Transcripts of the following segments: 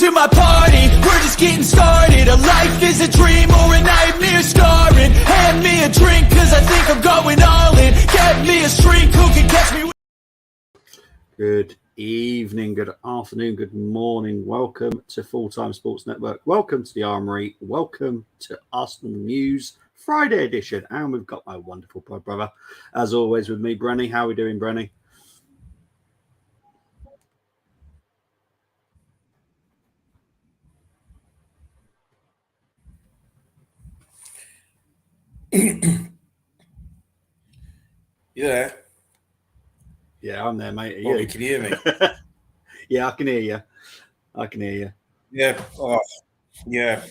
to my party, we're just getting started. A life is a dream or a nightmare scarring. Hand me a drink cause I think I'm going all in. Get me a shrink who can catch me. Good evening, good afternoon, good morning. Welcome to Full Time Sports Network. Welcome to the Armoury. Welcome to Arsenal News Friday edition. And we've got my wonderful brother, as always, with me, Brenny. How are we doing, Brenny? Yeah. Yeah, I'm there, mate. Bobby, can you hear me? Yeah, I can hear you. I can hear you. Yeah. Oh, yeah.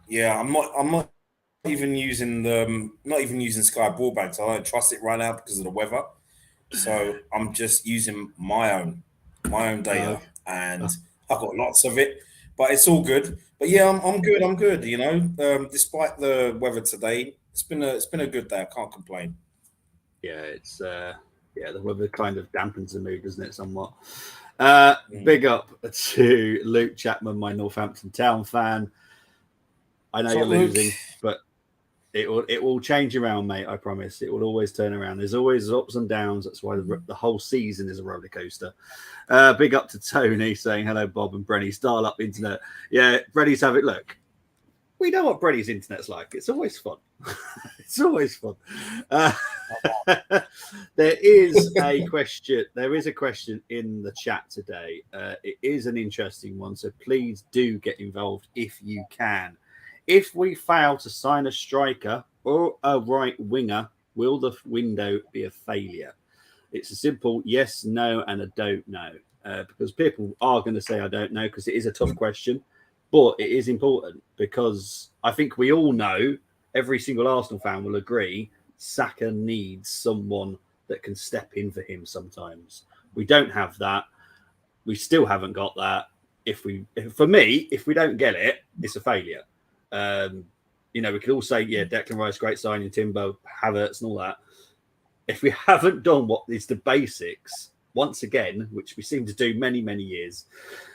Yeah. I'm not even using Sky broadband, so I don't trust it right now because of the weather. So I'm just using my own data, and I've got lots of it, but it's all good. But yeah, I'm good. I'm good. You know, despite the weather today, it's been a good day. I can't complain. Yeah, it's the weather kind of dampens the mood, doesn't it, somewhat? Big up to Luke Chapman, my Northampton Town fan. I know you're losing, but it will change around, mate. I promise. It will always turn around. There's always ups and downs. That's why the whole season is a roller coaster. Big up to Tony saying hello, Bob and Brenny. Style up internet. Yeah, Brenny's have it. Look, we know what Brenny's internet's like. It's always fun. It's always fun. There is a question. There is a question in the chat today. It is an interesting one, so please do get involved if you can. If we fail to sign a striker or a right winger, will the window be a failure? It's a simple yes, no, and a don't know. Because people are going to say I don't know because it is a tough question, but it is important because I think we all know, every single Arsenal fan will agree, Saka needs someone that can step in for him sometimes. We don't have that. We still haven't got that. For me, if we don't get it, it's a failure. We could all say, yeah, Declan Rice, great signing, Timbo, Havertz, and all that. If we haven't done what is the basics, once again, which we seem to do many, many years,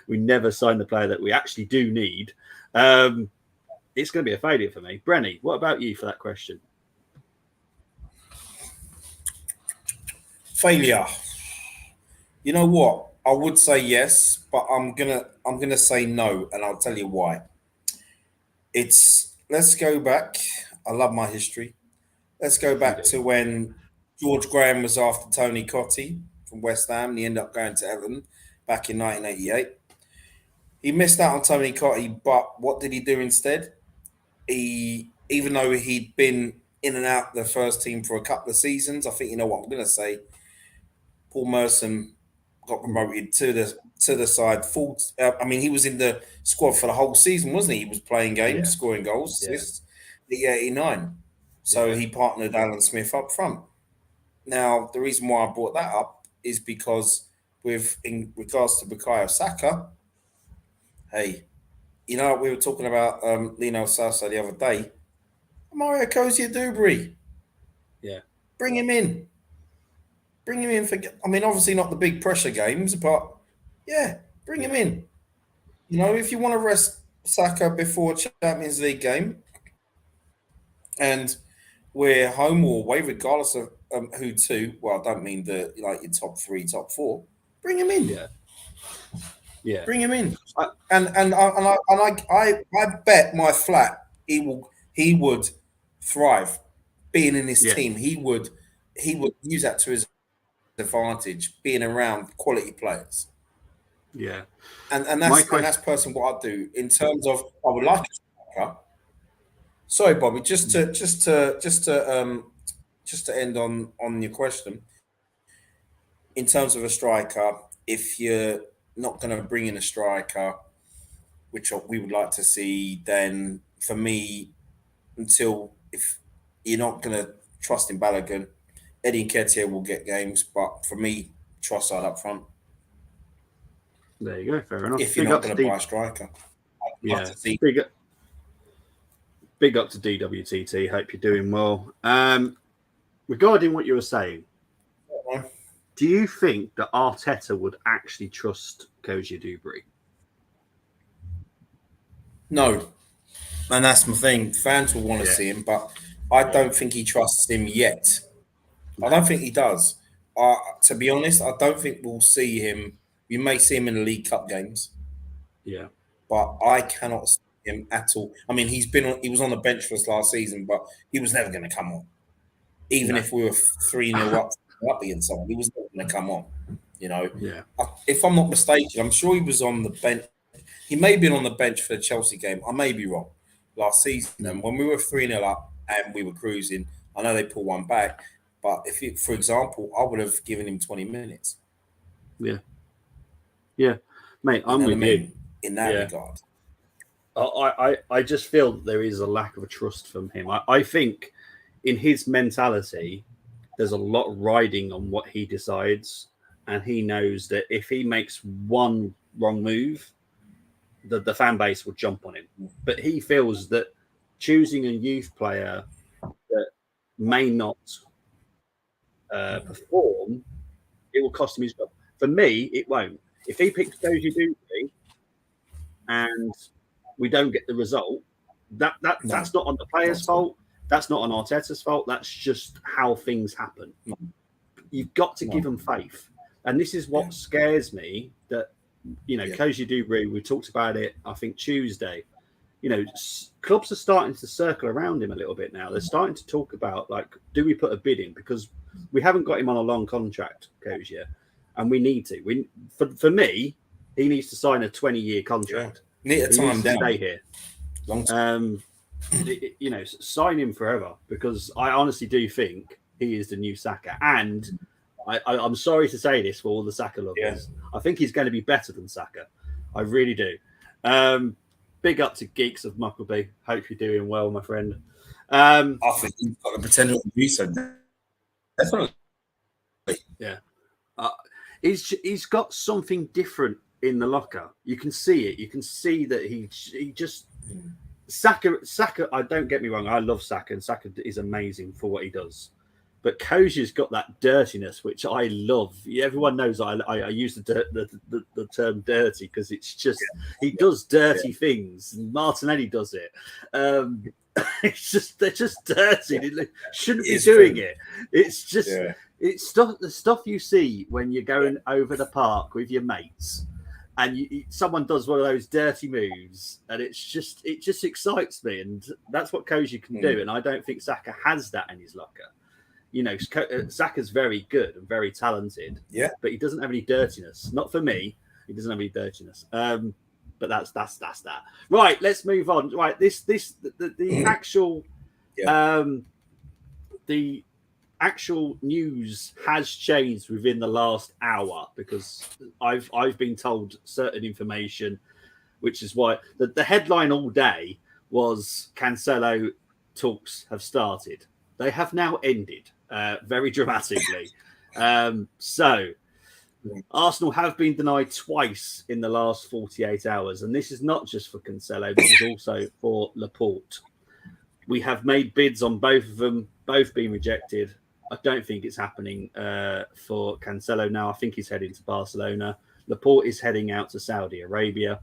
we never sign the player that we actually do need. It's going to be a failure for me. Brenny, what about you for that question? Failure. You know what? I would say yes, but I'm gonna say no, and I'll tell you why. Let's go back. I love my history. Let's go back to when George Graham was after Tony Cottee from West Ham, and he ended up going to Everton back in 1988. He missed out on Tony Cottee, but what did he do instead? Even though he'd been in and out the first team for a couple of seasons, I think, you know what I'm going to say, Paul Merson got promoted to the side. Full. I mean, he was in the squad for the whole season, wasn't he? He was playing games, scoring goals, assists. The 89. So he partnered Alan Smith up front. Now, the reason why I brought that up is because in regards to Bukayo Saka, hey, you know, we were talking about Lino Sasa the other day. Mario Koscielny-Dubry. Yeah. Bring him in. Bring him in for, I mean, obviously not the big pressure games, but yeah, bring him in. You know, if you want to rest Saka before Champions League game and we're home or away, regardless of who to, well, I don't mean your top 3, top 4, bring him in. Yeah. Bring him in. I bet my flat he would thrive being in this team. He would use that to his advantage, being around quality players. Yeah. And that's personally what I do in terms of I would like a striker. Sorry, Bobby, just to end on your question. In terms of a striker, if you're not going to bring in a striker, which we would like to see, then for me, if you're not going to trust in Balogun, Eddie Nketiah will get games, but for me, Trossard up front. There you go. Fair enough. If you're not going to buy a striker, Big up to DWTT. Hope you're doing well. Regarding what you were saying, do you think that Arteta would actually trust Koscielny-Dubry? No. And that's my thing. Fans will want to see him, but I don't think he trusts him yet. I don't think he does. To be honest, I don't think we'll see him. You may see him in the League Cup games. Yeah. But I cannot see him at all. I mean, he was on the bench for us last season, but he was never going to come on. Even if we were 3-0 up against someone, he was never going to come on. You know? Yeah. If I'm not mistaken, I'm sure he was on the bench. He may have been on the bench for the Chelsea game. I may be wrong. Last season, and when we were 3-0 up and we were cruising, I know they pulled one back, but for example, I would have given him 20 minutes. Yeah. Yeah. Mate, I'm with you. In that regard. I just feel that there is a lack of a trust from him. I think in his mentality, there's a lot riding on what he decides. And he knows that if he makes one wrong move, the fan base will jump on him. But he feels that choosing a youth player that may not perform, it will cost him his job. For me, it won't. If he picks Koscielny-Dubry and we don't get the result, that's not on the player's fault. That's not on Arteta's fault. That's just how things happen. You've got to give them faith. And this is what scares me, that, you know, Koscielny-Dubry, we talked about it, I think, Tuesday. You know, clubs are starting to circle around him a little bit now. They're starting to talk about, like, do we put a bid in? Because we haven't got him on a long contract, Koscielny, and we need to. For me, he needs to sign a 20-year contract. Need a time down. Stay here. You know, sign him forever, because I honestly do think he is the new Saka. And I'm sorry to say this for all the Saka lovers. Yeah. I think he's going to be better than Saka. I really do. Big up to Geeks of Muckleby. Hope you're doing well, my friend. I think he's got the potential to be so. Definitely. Yeah. He's got something different in the locker. You can see it. You can see that he just... Saka, don't get me wrong, I love Saka, and Saka is amazing for what he does. But Koscielny's got that dirtiness, which I love. Everyone knows I use the term dirty because it's just he does dirty things. Martinelli does it. They're just dirty. They shouldn't be doing it. It's just it's the stuff you see when you're going over the park with your mates, and someone does one of those dirty moves, and it just excites me, and that's what Koscielny can do. And I don't think Saka has that in his locker. You know, Saka's very good and very talented, but he doesn't have any dirtiness. Not for me. He doesn't have any dirtiness. But that's that. Right, let's move on. Right, the actual the actual news has changed within the last hour because I've been told certain information, which is why the headline all day was Cancelo talks have started. They have now ended very dramatically. So Arsenal have been denied twice in the last 48 hours, and this is not just for Cancelo, this is also for Laporte. We have made bids on both of them, both been rejected. I don't think it's happening for Cancelo now. I think he's heading to Barcelona. Laporte is heading out to Saudi Arabia.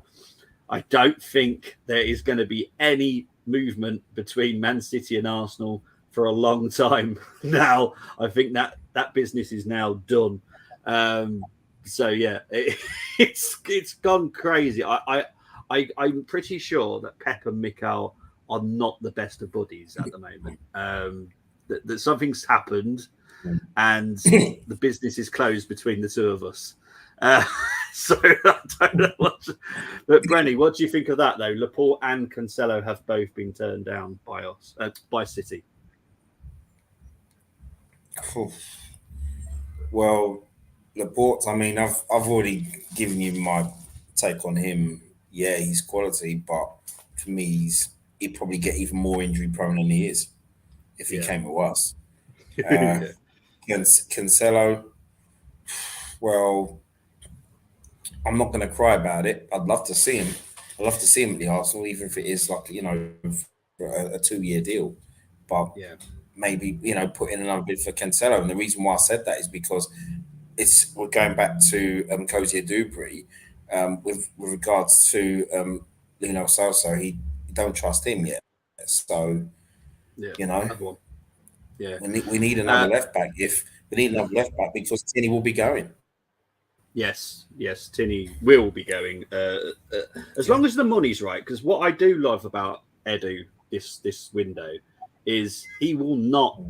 I don't think there is going to be any movement between Man City and Arsenal for a long time now. I think that business is now done. So yeah, it's gone crazy. I'm pretty sure that Pep and Mikel are not the best of buddies at the moment. That something's happened, and the business is closed between the two of us. So I don't know what. But Brenny, what do you think of that though? Laporte and Cancelo have both been turned down by us, by City. Well, Laporte, I mean, I've already given you my take on him. Yeah, he's quality, but for me, he'd probably get even more injury prone than he is if he came to us. Cancelo, well, I'm not going to cry about it. I'd love to see him. I'd love to see him at the Arsenal, even if it is like, you know, a 2-year deal. But maybe, you know, put in another bid for Cancelo. And the reason why I said that is because we're going back to Cozier Dubry with regards to Lino Celso. He don't trust him yet. So, you know, we need another left back. If we need another left back, because Tierney will be going. Yes, Tierney will be going as long as the money's right. Because what I do love about Edu this window is he will not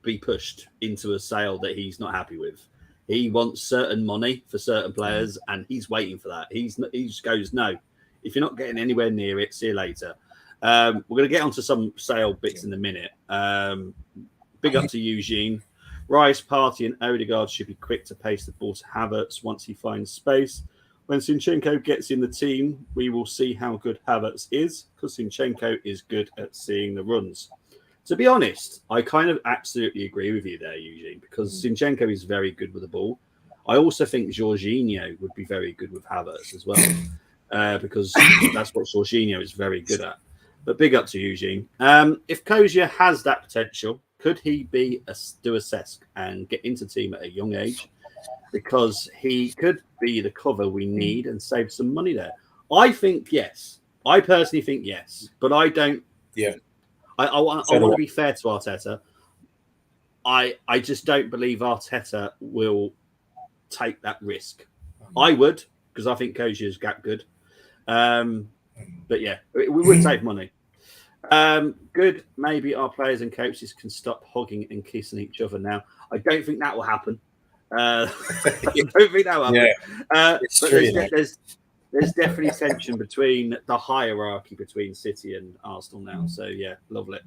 be pushed into a sale that he's not happy with. He wants certain money for certain players, and he's waiting for that. He just goes, no, if you're not getting anywhere near it, see you later. We're going to get onto some sale bits in a minute. Big up to Eugene. Rice, Partey, and Odegaard should be quick to pace the ball to Havertz once he finds space. When Zinchenko gets in the team, we will see how good Havertz is, because Zinchenko is good at seeing the runs. To be honest, I kind of absolutely agree with you there, Eugene, because Zinchenko is very good with the ball. I also think Jorginho would be very good with Havertz as well, because that's what Jorginho is very good at. But big up to Eugene. If Cozier has that potential, could he do a Cesc and get into the team at a young age? Because he could be the cover we need and save some money there. I think yes. I personally think yes, but I don't. Yeah. I want to be fair to Arteta. I just don't believe Arteta will take that risk. I would, because I think Kozier's got good. But yeah, we would save money. Good. Maybe our players and coaches can stop hugging and kissing each other now. I don't think that will happen. I don't think that will happen. Yeah. But there's definitely tension between the hierarchy between City and Arsenal now. So yeah, lovely.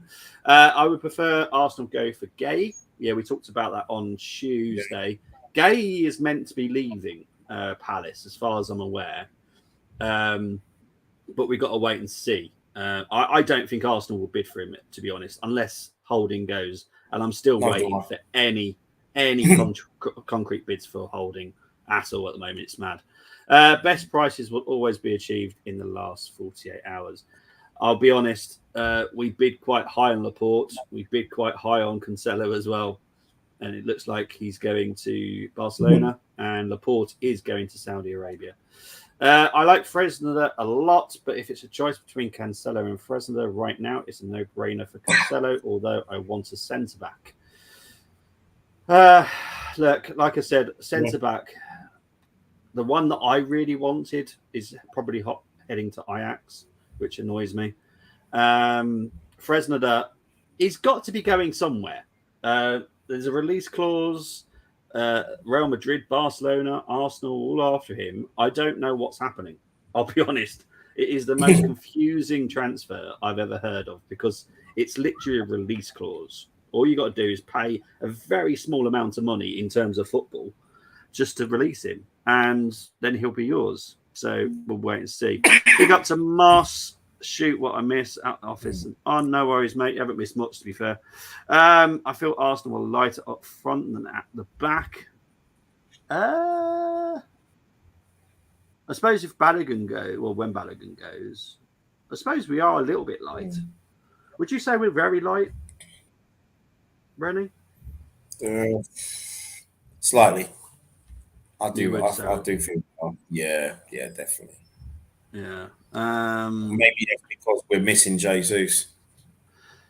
I would prefer Arsenal go for Gay. Yeah, we talked about that on Tuesday. Yeah. Gay is meant to be leaving Palace, as far as I'm aware. But we've got to wait and see. I don't think Arsenal will bid for him, to be honest, unless Holding goes. And I'm still waiting for any concrete bids for Holding at all at the moment. It's mad. Best prices will always be achieved in the last 48 hours. I'll be honest, we bid quite high on Laporte. We bid quite high on Cancelo as well. And it looks like he's going to Barcelona and Laporte is going to Saudi Arabia. I like Fresneda a lot, but if it's a choice between Cancelo and Fresneda right now, it's a no-brainer for Cancelo, although I want a centre-back. Look, like I said, centre-back, the one that I really wanted is probably heading to Ajax, which annoys me. Fresneda, he's got to be going somewhere. There's a release clause. Real Madrid, Barcelona, Arsenal, all after him. I don't know what's happening. I'll be honest. It is the most confusing transfer I've ever heard of because it's literally a release clause. All you got to do is pay a very small amount of money in terms of football just to release him, and then he'll be yours. So we'll wait and see. Big up to Moss. Shoot what I miss out the office. Oh, no worries, mate. You haven't missed much, to be fair. I feel Arsenal will lighter up front than at the back. I suppose if Balogun when Balogun goes, I suppose we are a little bit light. Would you say we're very light, Brenny? Slightly. I do. I do feel. Yeah, definitely. Yeah. Maybe that's because we're missing Jesus.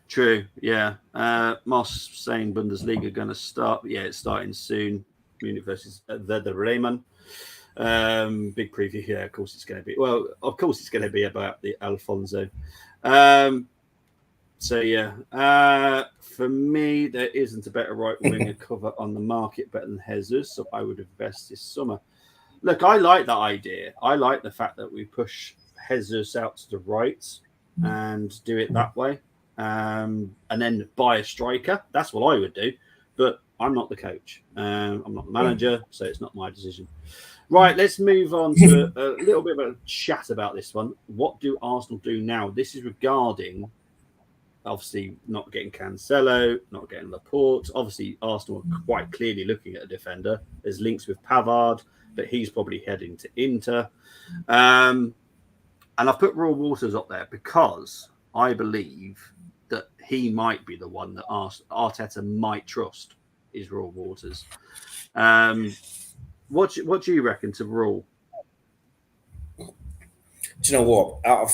True. Yeah. Moss saying Bundesliga going to start. Yeah, it's starting soon. Munich versus the Riemann. Big preview. Yeah, of course it's going to be. Well, of course it's going to be about the Alfonso. So yeah, for me, there isn't a better right winger cover on the market better than Jesus, so I would invest this summer. Look, I like that idea. I like the fact that we push Jesus out to the right and do it that way, and then buy a striker. That's what I would do, but I'm not the coach. I'm not the manager, so it's not my decision. Right, let's move on to a little bit of a chat about this one. What do Arsenal do now? This is regarding, obviously, not getting Cancelo, not getting Laporte. Obviously, Arsenal are quite clearly looking at a defender. There's links with Pavard, but he's probably heading to Inter. And I've put Roy Waters up there because I believe that he might be the one that Arteta might trust, is Roy Waters. What do you reckon to Raw? Do you know what? Out of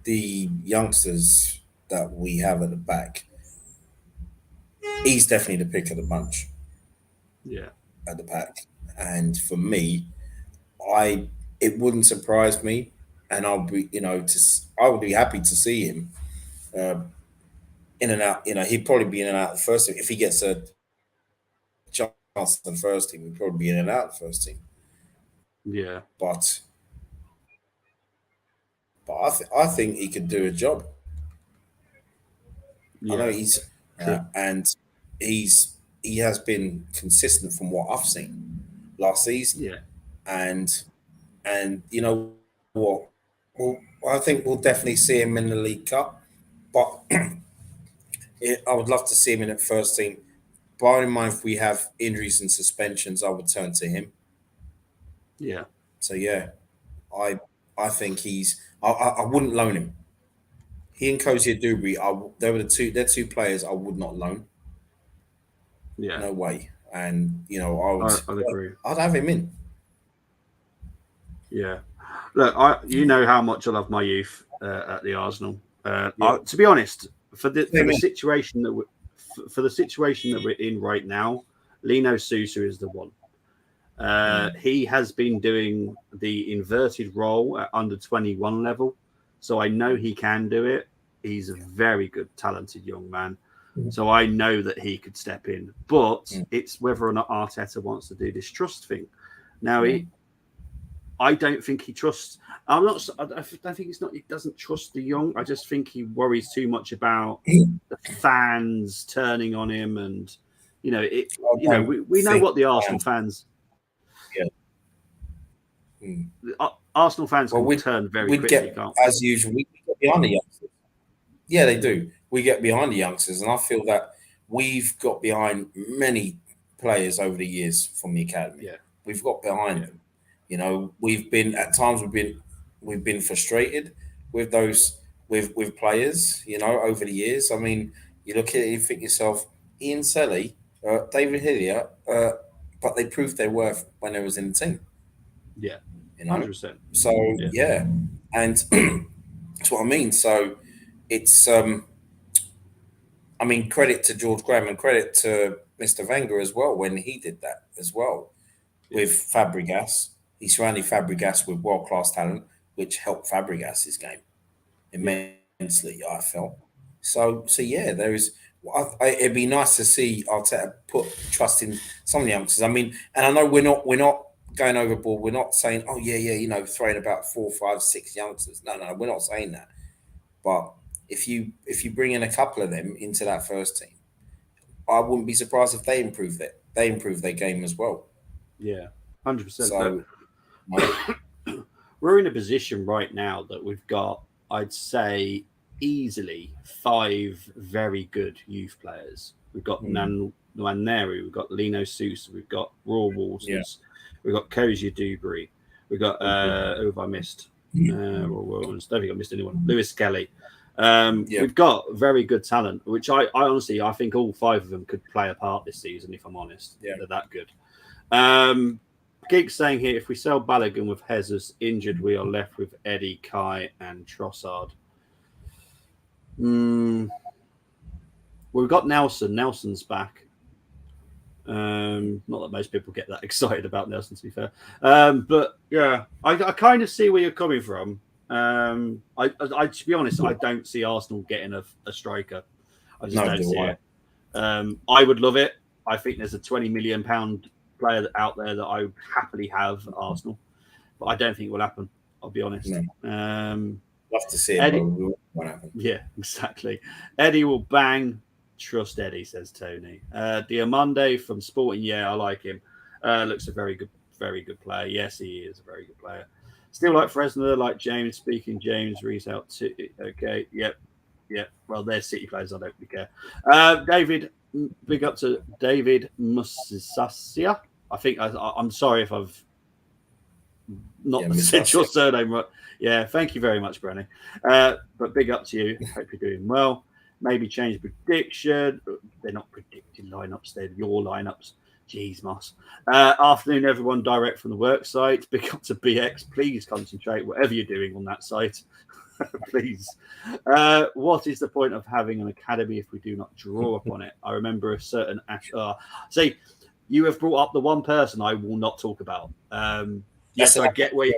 the youngsters that we have at the back, he's definitely the pick of the bunch. Yeah, at the back, and for me, it wouldn't surprise me, and I would be happy to see him in and out. He'd probably be in and out of the first team if he gets a chance in the first team. He'd probably be in and out of the first team. Yeah, but I think he could do a job. Yeah. I know he's and he has been consistent from what I've seen last season. Yeah, and you know what? Well, I think we'll definitely see him in the League Cup, but I would love to see him in the first team. Bearing in mind, if we have injuries and suspensions, I would turn to him. Yeah. So yeah, I think I wouldn't loan him. He and Cozier Dewberry, they're two players I would not loan. Yeah. No way. And I'd agree. I'd have him in. Yeah. Look, how much I love my youth at the Arsenal. To be honest, for the situation that we're in right now, Lino Sousa is the one. He has been doing the inverted role at under 21 level, so I know he can do it. He's a very good, talented young man. So I know that he could step in, but it's whether or not Arteta wants to do this trust thing. Now, I don't think he trusts. I don't think it's not. He doesn't trust the young. I just think he worries too much about the fans turning on him, and we know what the Arsenal fans. Yeah. Arsenal fans will turn very quickly. As usual, we get behind the youngsters. Yeah, they do. We get behind the youngsters, and I feel that we've got behind many players over the years from the academy. Yeah, we've got behind them. We've been at times we've been frustrated with those with players. Over the years. I mean, you look at it, you think yourself, Ian Selly, David Hillier, but they proved their worth when they was in the team. Yeah, 100%. So yeah, and that's what I mean. So it's credit to George Graham and credit to Mr. Wenger as well when he did that as well with Fabregas. He surrounded Fabregas with world-class talent, which helped Fabregas' game immensely, I felt. So yeah, there is. It'd be nice to see Arteta put trust in some of the youngsters. I mean, and I know we're not going overboard. We're not saying, oh yeah, throwing about 4, 5, 6 youngsters. No, we're not saying that. But if you bring in a couple of them into that first team, I wouldn't be surprised if they improve it. They improve their game as well. Yeah, 100%. So We're in a position right now that we've got, I'd say, easily 5 very good youth players. We've got Nwaneri, we've got Lino Sousa, we've got Raw Waters, we've got COYG Dewberry, we've got who have I missed? I don't think I missed anyone. Lewis Kelly. We've got very good talent, which I honestly I think all 5 of them could play a part this season. If I'm honest, they're that good. Geek's saying here, if we sell Balogun with Jesus injured, we are left with Eddie, Kai, and Trossard. We've got Nelson. Nelson's back. Not that most people get that excited about Nelson, to be fair. But yeah, I kind of see where you're coming from. I to be honest, I don't see Arsenal getting a striker. I just don't see it. I would love it. I think there's a £20 million player out there that I would happily have at Arsenal, but I don't think it will happen. I'll be honest. Love to see it. Eddie, won't happen. Yeah, exactly. Eddie will bang. Trust Eddie, says Tony. Diamande from Sporting. Yeah, I like him. Looks a very good player. Yes, he is a very good player. Still like Fresno, like James. Speaking James, Reese out too. Okay, yep. Well, they're City players. I don't really care. David, big up to David Musasia. I think I'm sorry if I've not said your surname right. Yeah, thank you very much, Brenny. But big up to you. Hope you're doing well. Maybe change prediction. They're not predicting lineups. They're your lineups. Jeez, Moss. Afternoon, everyone. Direct from the work site. Big up to BX. Please concentrate, whatever you're doing on that site. Please. What is the point of having an academy if we do not draw upon it? I remember a certain... see, you have brought up the one person I will not talk about. Yes, I get where...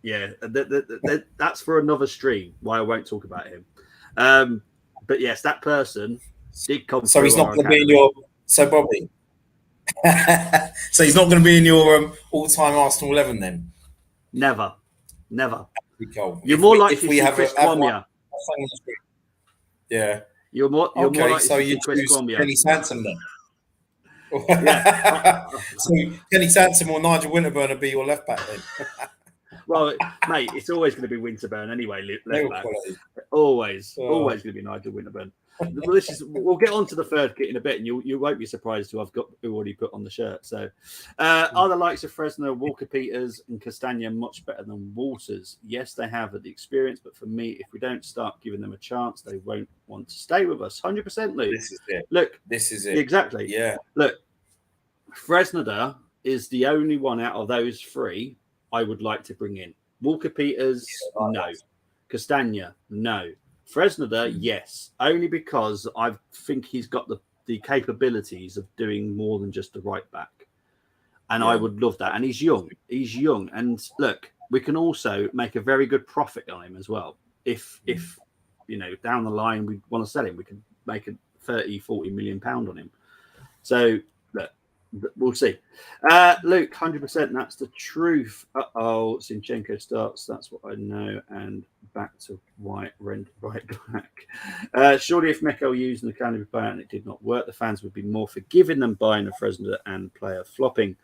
Yeah, that's for another stream, why I won't talk about him. But yes, that person did come. So he's not going to be in your. So Bobby. So he's not going to be in your all-time Arsenal 11 then. Never. You're if more likely to see Chris Kwamia. Yeah. You're more likely so to you see Chris choose Kwamia. Kenny Sansom then. So Kenny Sansom or Nigel Winterburn will be your left back then. Well, mate, it's always going to be Winterburn anyway. Left back. Always going to be Nigel Winterburn. We'll get on to the third kit in a bit, and you won't be surprised who I've got who already put on the shirt. So, are the likes of Fresno, Walker Peters, and Castagna much better than Waters? Yes, they have the experience, but for me, if we don't start giving them a chance, they won't want to stay with us. 100%, Luke. This is it. Look, this is it. Exactly. Yeah. Look, Fresneda is the only one out of those 3 I would like to bring in. Walker Peters, no. Castagna, no. Fresneda, yes. Only because I think he's got the capabilities of doing more than just a right back. And I would love that. And he's young. And look, we can also make a very good profit on him as well. If down the line we want to sell him, we can make a 30-40 million pound on him. So look, we'll see. Luke, 100%, that's the truth. Zinchenko starts, that's what I know. And back to right back. Surely if Mecco used an academy player and it did not work, the fans would be more forgiving than buying a Fresneda and player flopping.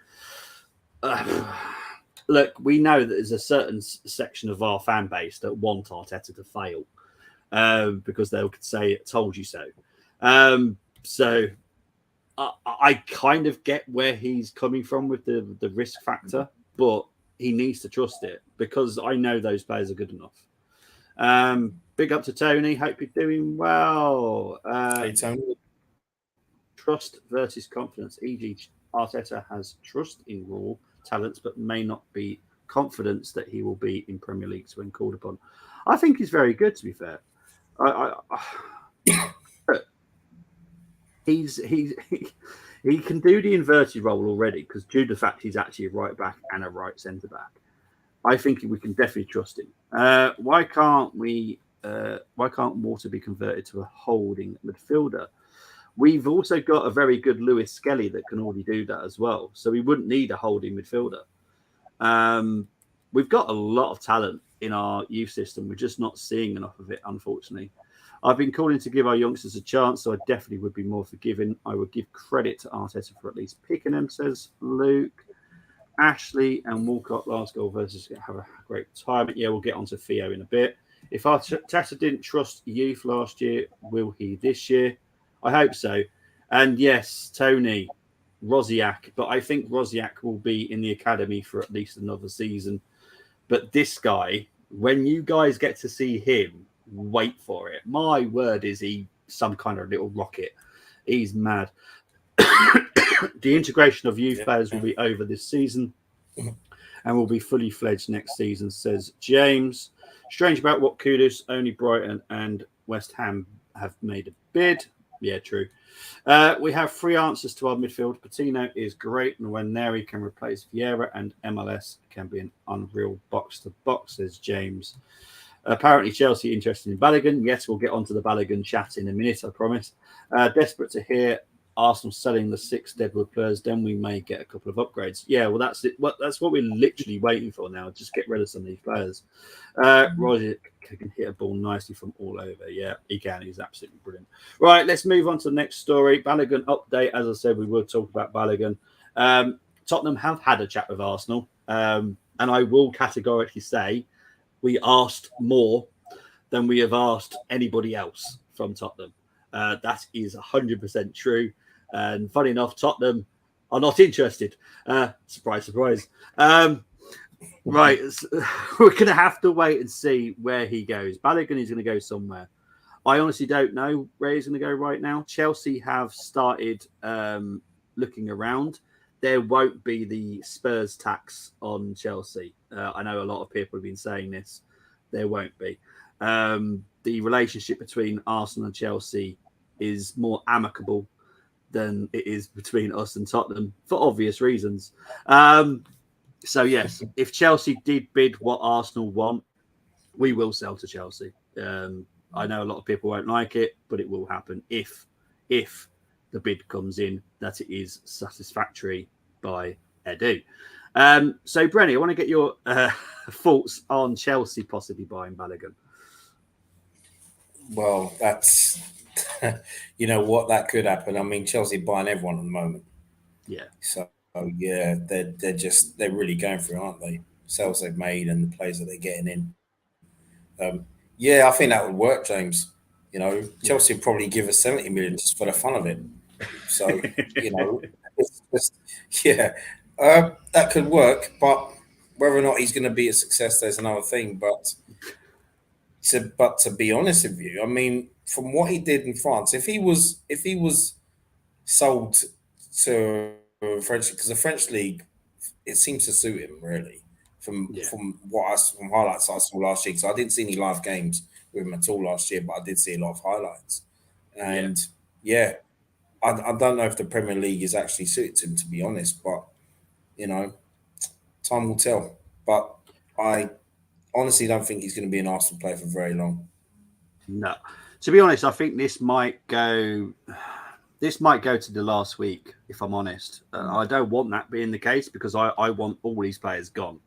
Look, we know that there's a certain section of our fan base that want Arteta to fail because they could say, told you so. So I kind of get where he's coming from with the risk factor, but he needs to trust it because I know those players are good enough. Big up to Tony. Hope you're doing well. Hey, Tony. Trust versus confidence. E.g., Arteta has trust in raw talents, but may not be confidence that he will be in Premier Leagues when called upon. I think he's very good, to be fair. He can do the inverted role already because due to the fact he's actually a right back and a right centre back. I think we can definitely trust him. Why can't Water be converted to a holding midfielder? We've also got a very good Lewis Skelly that can already do that as well. So we wouldn't need a holding midfielder. We've got a lot of talent in our youth system. We're just not seeing enough of it, unfortunately. I've been calling to give our youngsters a chance, so I definitely would be more forgiving. I would give credit to Arteta for at least picking them, says Luke. Ashley and Walcott last goal versus have a great time. Yeah, we'll get on to Theo in a bit. If Arteta didn't trust youth last year, will he this year? I hope so. And yes, Tony, Rosiak, but I think Rosiak will be in the academy for at least another season. But this guy, when you guys get to see him, wait for it. My word, is he some kind of little rocket? He's mad. The integration of youth players will be over this season and will be fully fledged next season, says James. Strange about what Kudus, only Brighton and West Ham have made a bid. Yeah, true. We have 3 answers to our midfield. Patino is great, and when Neri can replace Vieira, and MLS can be an unreal box-to-box, says James. Apparently, Chelsea interested in Balogun. Yes, we'll get onto the Balogun chat in a minute, I promise. Desperate to hear Arsenal selling the 6 Deadwood players, then we may get a couple of upgrades. Yeah, well, that's it. That's what we're literally waiting for now. Just get rid of some of these players. Roger can hit a ball nicely from all over. Yeah, he can. He's absolutely brilliant. Right, let's move on to the next story. Balogun update. As I said, we will talk about Balogun. Tottenham have had a chat with Arsenal, and I will categorically say we asked more than we have asked anybody else from Tottenham. That is 100% true. And funny enough, Tottenham are not interested. Surprise, surprise. Right. We're going to have to wait and see where he goes. Balogun is going to go somewhere. I honestly don't know where he's going to go right now. Chelsea have started looking around. There won't be the Spurs tax on Chelsea. I know a lot of people have been saying this. There won't be. The relationship between Arsenal and Chelsea is more amicable than it is between us and Tottenham for obvious reasons. So, yes, if Chelsea did bid what Arsenal want, we will sell to Chelsea. I know a lot of people won't like it, but it will happen if the bid comes in that it is satisfactory by Edu. So, Brenny, I want to get your thoughts on Chelsea possibly buying Balogun. Well, that's, you know what, that could happen. I mean, Chelsea buying everyone at the moment. Yeah. So, yeah, they're really going for it, aren't they? Sales they've made and the players that they're getting in. Yeah, I think that would work, James. You know, Chelsea would probably give us 70 million just for the fun of it. So, you know, it's just, that could work. But whether or not he's going to be a success, there's another thing. But to be honest with you, I mean, from what he did in France, if he was sold to French, because the French league, it seems to suit him really. From highlights I saw last year, because I didn't see any live games with him at all last year, but I did see a lot of highlights. And I don't know if the Premier League is actually suited to him, to be honest. But you know, time will tell. But I honestly don't think he's going to be an Arsenal player for very long. No, to be honest, I think this might go to the last week. If I'm honest, I don't want that being the case, because I want all these players gone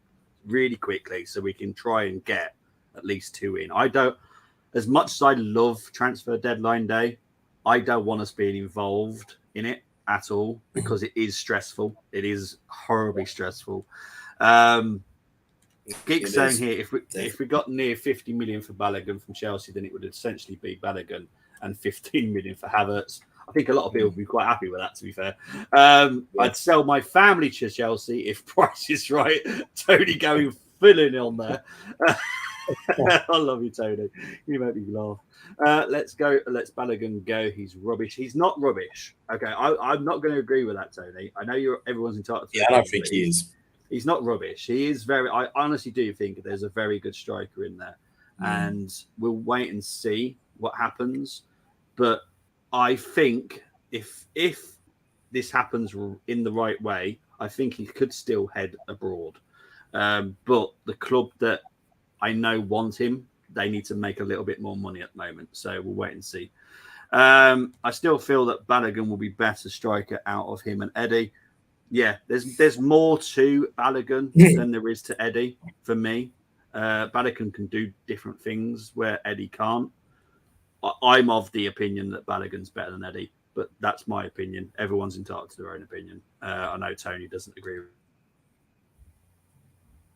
really quickly so we can try and get at least 2 in. I don't, as much as I love transfer deadline day, I don't want us being involved in it at all, because it is stressful. It is horribly stressful. Geek saying here, if we got near 50 million for Balogun from Chelsea, then it would essentially be Balogun and 15 million for Havertz. I think a lot of people would be quite happy with that, to be fair. I'd sell my family to Chelsea if price is right. Tony going filling on there. I love you, Tony. You make me laugh. Let's go. Let's Balogun go. He's rubbish. He's not rubbish. Okay, I'm not going to agree with that, Tony. I know everyone's entitled to. Yeah, I don't think he is. He's not rubbish. He is very. I honestly do think there's a very good striker in there, and we'll wait and see what happens. But I think if this happens in the right way, I think he could still head abroad. But the club that I know want him, they need to make a little bit more money at the moment. So we'll wait and see. I still feel that Balogun will be better striker out of him and Eddie. Yeah, there's more to Balogun than there is to Eddie for me. Balogun can do different things where Eddie can't. I'm of the opinion that Balogun's better than Eddie, but that's my opinion. Everyone's entitled to their own opinion. I know Tony doesn't agree with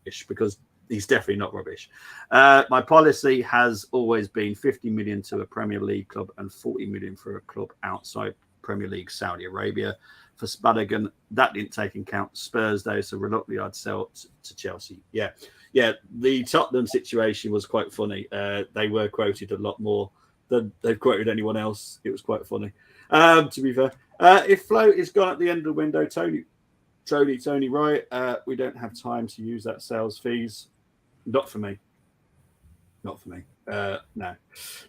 it because he's definitely not rubbish. My policy has always been 50 million to a Premier League club and 40 million for a club outside Premier League, Saudi Arabia. For Balogun, that didn't take into account Spurs, though, so reluctantly I'd sell to Chelsea. Yeah. The Tottenham situation was quite funny. They were quoted a lot more than they've quoted anyone else. It was quite funny, to be fair. If Flo is gone at the end of the window, Tony, right? We don't have time to use that sales fees. Not for me. No,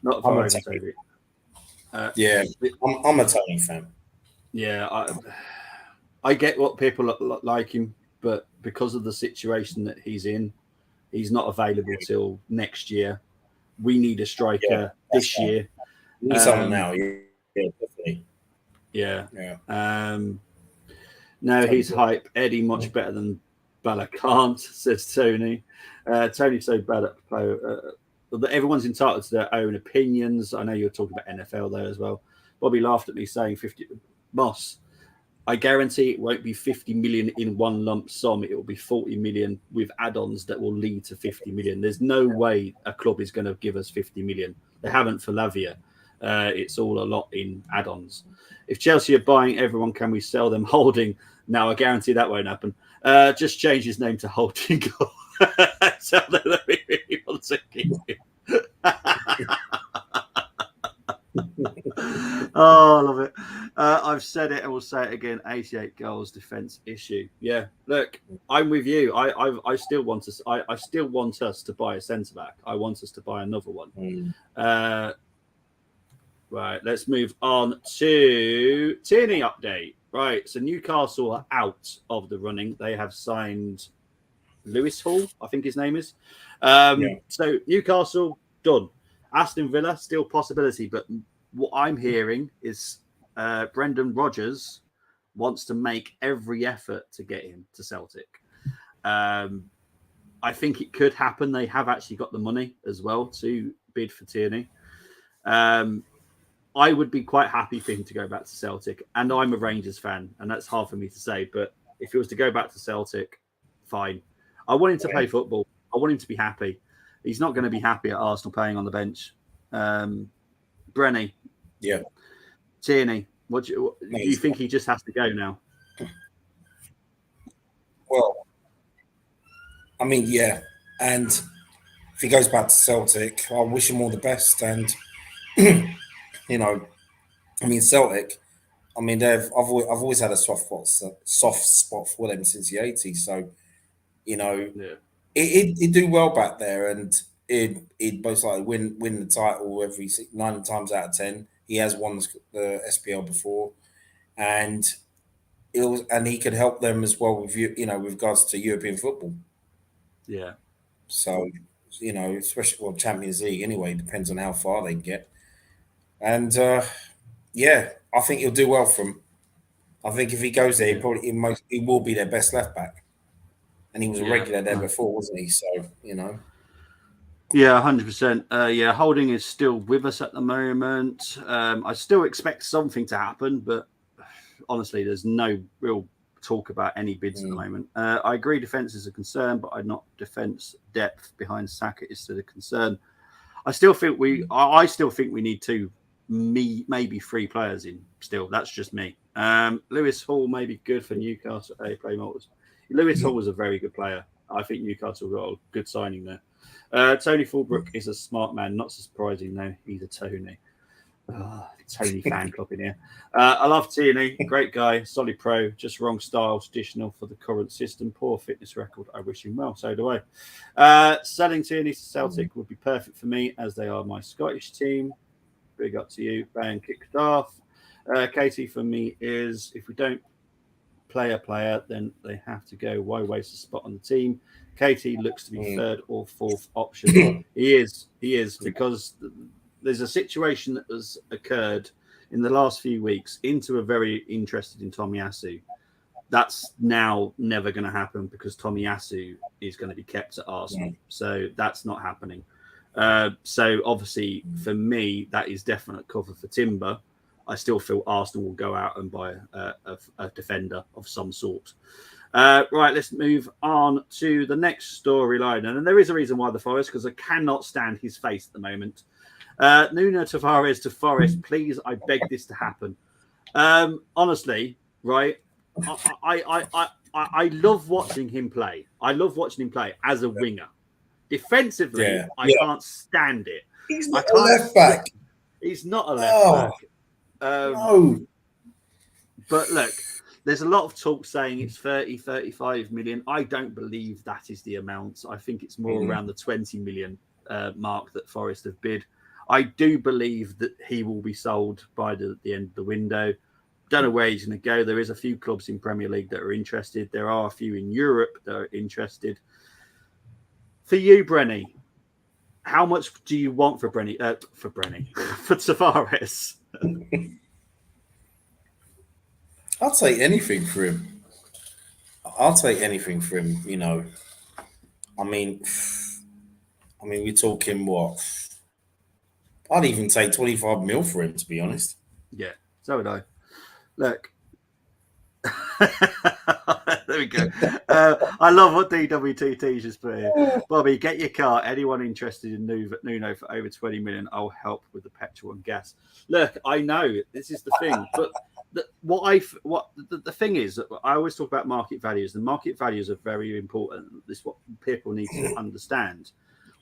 not for Toby. I'm a Tony fan. Yeah, I get what people like him, but because of the situation that he's in, he's not available till next year. We need a striker this year. We need someone now. Yeah, definitely. Yeah. No, he's hype. Eddie much better than Balogun, says Tony. Tony's so bad at play. Everyone's entitled to their own opinions. I know you're talking about NFL there as well. Bobby laughed at me saying 50. Moss, I guarantee it won't be 50 million in one lump sum. It will be 40 million with add-ons that will lead to 50 million. There's no way a club is going to give us 50 million. They haven't for Lavia. It's all a lot in add-ons. If Chelsea are buying everyone, can we sell them Holding? No, I guarantee that won't happen. Just change his name to Holding. Tell them that we really want to keep him. Oh, I love it. I've said it and will say it again. 88 goals, defense issue. Yeah, look, I'm with you. I still want us. I still want us to buy a centre back. I want us to buy another one. Right, let's move on to Tierney update. Right, so Newcastle are out of the running. They have signed Lewis Hall, I think his name is. So Newcastle done. Aston Villa still possibility, but what I'm hearing is Brendan Rodgers wants to make every effort to get him to Celtic. I think it could happen. They have actually got the money as well to bid for Tierney. I would be quite happy for him to go back to Celtic, and I'm a Rangers fan, and that's hard for me to say, but if he was to go back to Celtic, fine. I want him to play football. I want him to be happy. He's not going to be happy at Arsenal playing on the bench. Brenny. Yeah. Tierney. Do you think he just has to go now? Well, I mean, yeah. And if he goes back to Celtic, I wish him all the best. And, you know, I mean, Celtic, I mean, I've always had a soft spot for them since the 80s. So, you know, it do well back there, and it most likely win the title every 9 times out of 10. He has won the SPL before, and he could help them as well with with regards to European football. Yeah. So, you know, especially Champions League anyway, depends on how far they get. And I think he'll do well from. I think if he goes there, he will be their best left back. And he was a regular there before, wasn't he? So, you know. Yeah, 100%. Holding is still with us at the moment. I still expect something to happen, but honestly, there's no real talk about any bids at the moment. I agree defence is a concern, but I'm not defence depth behind Saka is still a concern. I still think we need maybe 3 players in still. That's just me. Lewis Hall may be good for Newcastle. Lewis Hall was a very good player. I think Newcastle got a good signing there. Tony Fulbrook is a smart man. Not surprising, though. He's a Tony. Tony fan club in here. I love Tierney. Great guy. Solid pro. Just wrong style. Traditional for the current system. Poor fitness record. I wish him well. So do I. Selling Tierney to Celtic would be perfect for me, as they are my Scottish team. Big up to you. Bang kicked off. Katie, for me, is if we don't play a player, then they have to go. Why waste a spot on the team? Katie looks to be 3rd or 4th option. He is because there's a situation that has occurred in the last few weeks. Inter are very interested in Tomiyasu. that's now never going to happen because Tommy Ansu is going to be kept at Arsenal. So that's not happening. So obviously, for me, that is definite cover for Timber. I still feel Arsenal will go out and buy a defender of some sort. Right, let's move on to the next storyline. And there is a reason why the Forest, because I cannot stand his face at the moment. Nuno Tavares to Forest, please, I beg this to happen. Honestly, right, I love watching him play. I love watching him play as a winger. Defensively, I can't stand it. He's not a left back. He's not a left back. No. But look, there's a lot of talk saying it's 30, 35 million. I don't believe that is the amount. I think it's more around the 20 million mark that Forest have bid. I do believe that he will be sold by the end of the window. Don't know where he's going to go. There is a few clubs in Premier League that are interested. There are a few in Europe that are interested. For you, Brenny, how much do you want for Brenny? For Tavares? I'll take anything for him. You know, I mean, we're talking what? I'd even take 25 mil for him, to be honest. Yeah, so would I. Look. There we go. I love what DWTT just put here. Bobby, get your car. Anyone interested in Nuno for over 20 million? I'll help with the petrol and gas. Look, I know this is the thing, but the thing is, I always talk about market values. The market values are very important. This is what people need to understand.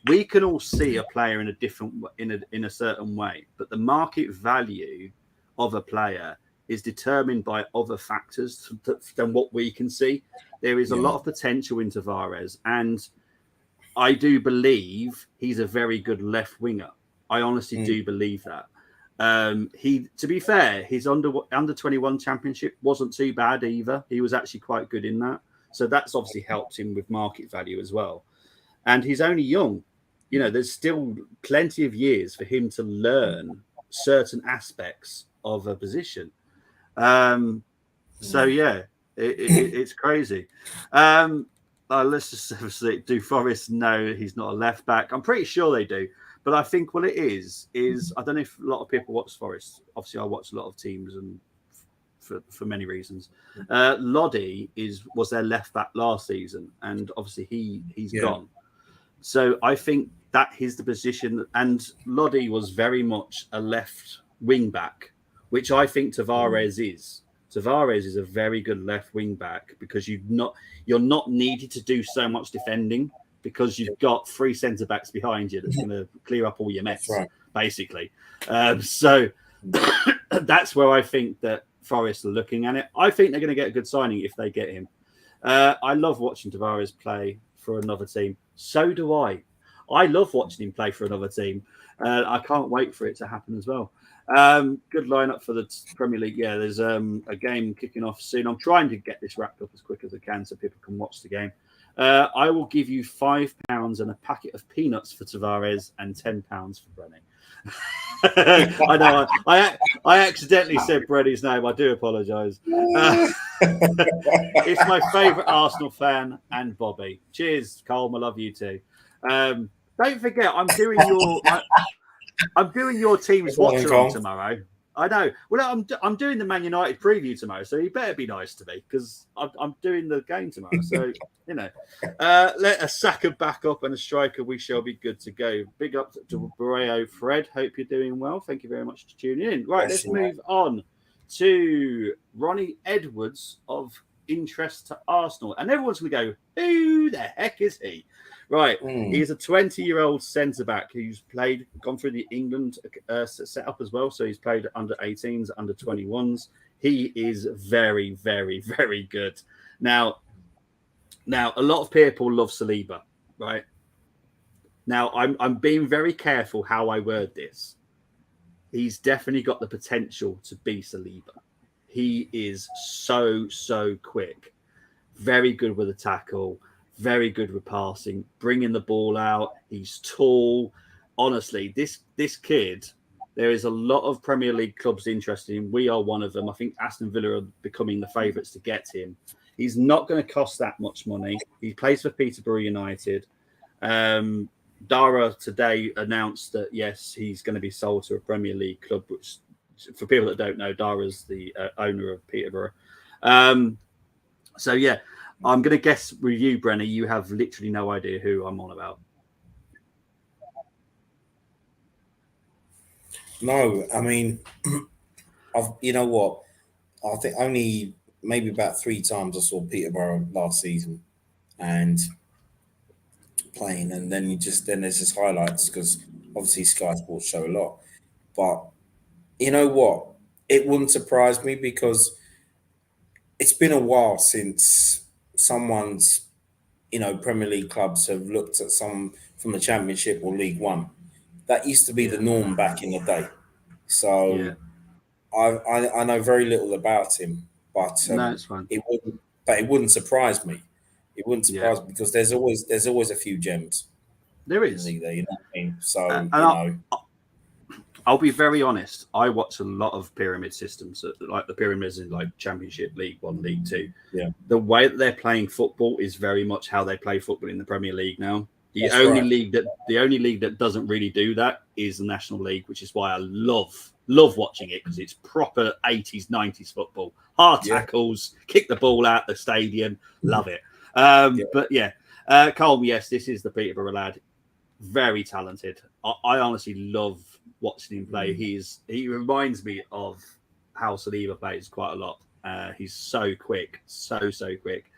We can all see a player in a different, in a certain way, but the market value of a player is determined by other factors than what we can see. There is a lot of potential in Tavares, and I do believe he's a very good left winger. I honestly do believe that. To be fair, his under 21 championship wasn't too bad either. He was actually quite good in that. So that's obviously helped him with market value as well. And he's only young. You know, there's still plenty of years for him to learn certain aspects of a position. So yeah, it's crazy. Let's just see. Do Forest know he's not a left back? I'm pretty sure they do, but I think what it is I don't know if a lot of people watch Forest. Obviously, I watch a lot of teams and for many reasons. Lodi was their left back last season, and obviously he's gone. So I think that is the position, and Lodi was very much a left wing back, which I think Tavares is. Tavares is a very good left wing back because you're not needed to do so much defending because you've got three centre backs behind you that's going to clear up all your mess, basically. So that's where I think that Forest are looking at it. I think they're going to get a good signing if they get him. I love watching Tavares play for another team. So do I. I love watching him play for another team. I can't wait for it to happen as well. Good lineup for the Premier League. Yeah, there's a game kicking off soon. I'm trying to get this wrapped up as quick as I can so people can watch the game. I will give you £5 and a packet of peanuts for Tavares and £10 for Brenny. I know I accidentally said Brenny's name. I do apologise. It's my favourite Arsenal fan and Bobby. Cheers, Colm. I love you too. Don't forget, I'm doing your team's watch along tomorrow. I know. Well, I'm doing the Man United preview tomorrow, so you better be nice to me because I'm doing the game tomorrow. So you know, let a Saka back up and a striker. We shall be good to go. Big up to Borreo Fred. Hope you're doing well. Thank you very much for tuning in. Right, let's move on to Ronnie Edwards of interest to Arsenal, and everyone's going to go, "Who the heck is he?" Right, he's a 20-year-old centre-back who's gone through the England setup as well. So he's played under 18s, under 21s. He is very, very, very good. Now, a lot of people love Saliba, right? Now, I'm being very careful how I word this. He's definitely got the potential to be Saliba. He is so quick, very good with a tackle. Very good with passing, bringing the ball out. He's tall. Honestly, this kid, there is a lot of Premier League clubs interested in. We are one of them. I think Aston Villa are becoming the favourites to get him. He's not going to cost that much money. He plays for Peterborough United. Dara today announced that, yes, he's going to be sold to a Premier League club, which, for people that don't know, Dara's the owner of Peterborough. So, yeah, I'm going to guess with you, Brenny, you have literally no idea who I'm on about. No, I mean, you know what? I think only maybe about 3 times I saw Peterborough last season and playing, and then there's just highlights because obviously Sky Sports show a lot. But you know what? It wouldn't surprise me because it's been a while since someone's, Premier League clubs have looked at some from the Championship or League One. That used to be the norm back in the day. So I know very little about him, but No, it's fine. it wouldn't surprise me. It wouldn't surprise me because there's always a few gems. There is. In the league, you know what I mean? So I'll be very honest. I watch a lot of pyramid systems, like the pyramids in like Championship, League One, League Two. Yeah, the way that they're playing football is very much how they play football in the Premier League now. The That's only right. league that doesn't really do that is the National League, which is why I love watching it, because it's proper 80s, 90s football. Hard tackles, kick the ball out the stadium, love it. But yeah, Colm, yes, this is the Peterborough lad. Very talented. I honestly love watching him play. He reminds me of how Saliba plays quite a lot. He's so quick, so quick.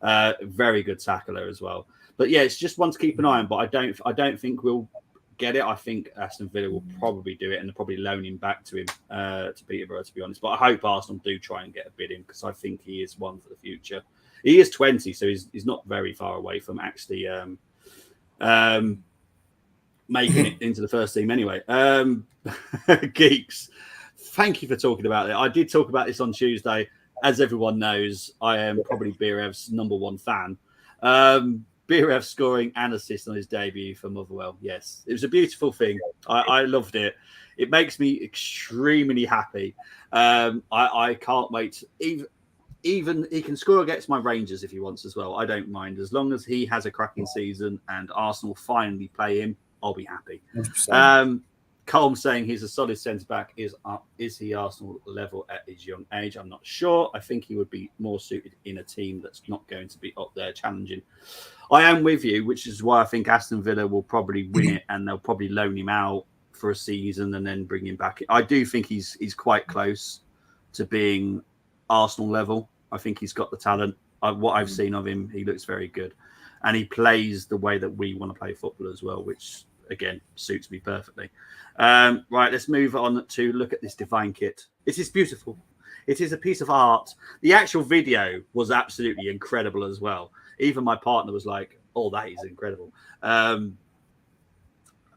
Very good tackler as well. But yeah, it's just one to keep an eye on. But I don't think we'll get it. I think Aston Villa will probably do it, and they'll probably loan him back to him to Peterborough, to be honest. But I hope Arsenal do try and get a bid in, because I think he is one for the future. He is 20, so he's not very far away from actually making it into the first team anyway. Geeks, thank you for talking about it. I did talk about this on Tuesday. As everyone knows, I am probably Birev's #1 fan. Birev scoring and assist on his debut for Motherwell. Yes, it was a beautiful thing. I loved it. It makes me extremely happy. I can't wait. Even he can score against my Rangers if he wants as well. I don't mind. As long as he has a cracking season and Arsenal finally play him, I'll be happy. Colm saying he's a solid centre-back. Is he Arsenal level at his young age? I'm not sure. I think he would be more suited in a team that's not going to be up there challenging. I am with you, which is why I think Aston Villa will probably win it, and they'll probably loan him out for a season and then bring him back. I do think he's quite close to being Arsenal level. I think he's got the talent. What I've seen of him, he looks very good. And he plays the way that we want to play football as well, which, again, suits me perfectly. Right, let's move on to look at this divine kit. It is beautiful. It is a piece of art. The actual video was absolutely incredible as well. Even my partner was like, oh, that is incredible.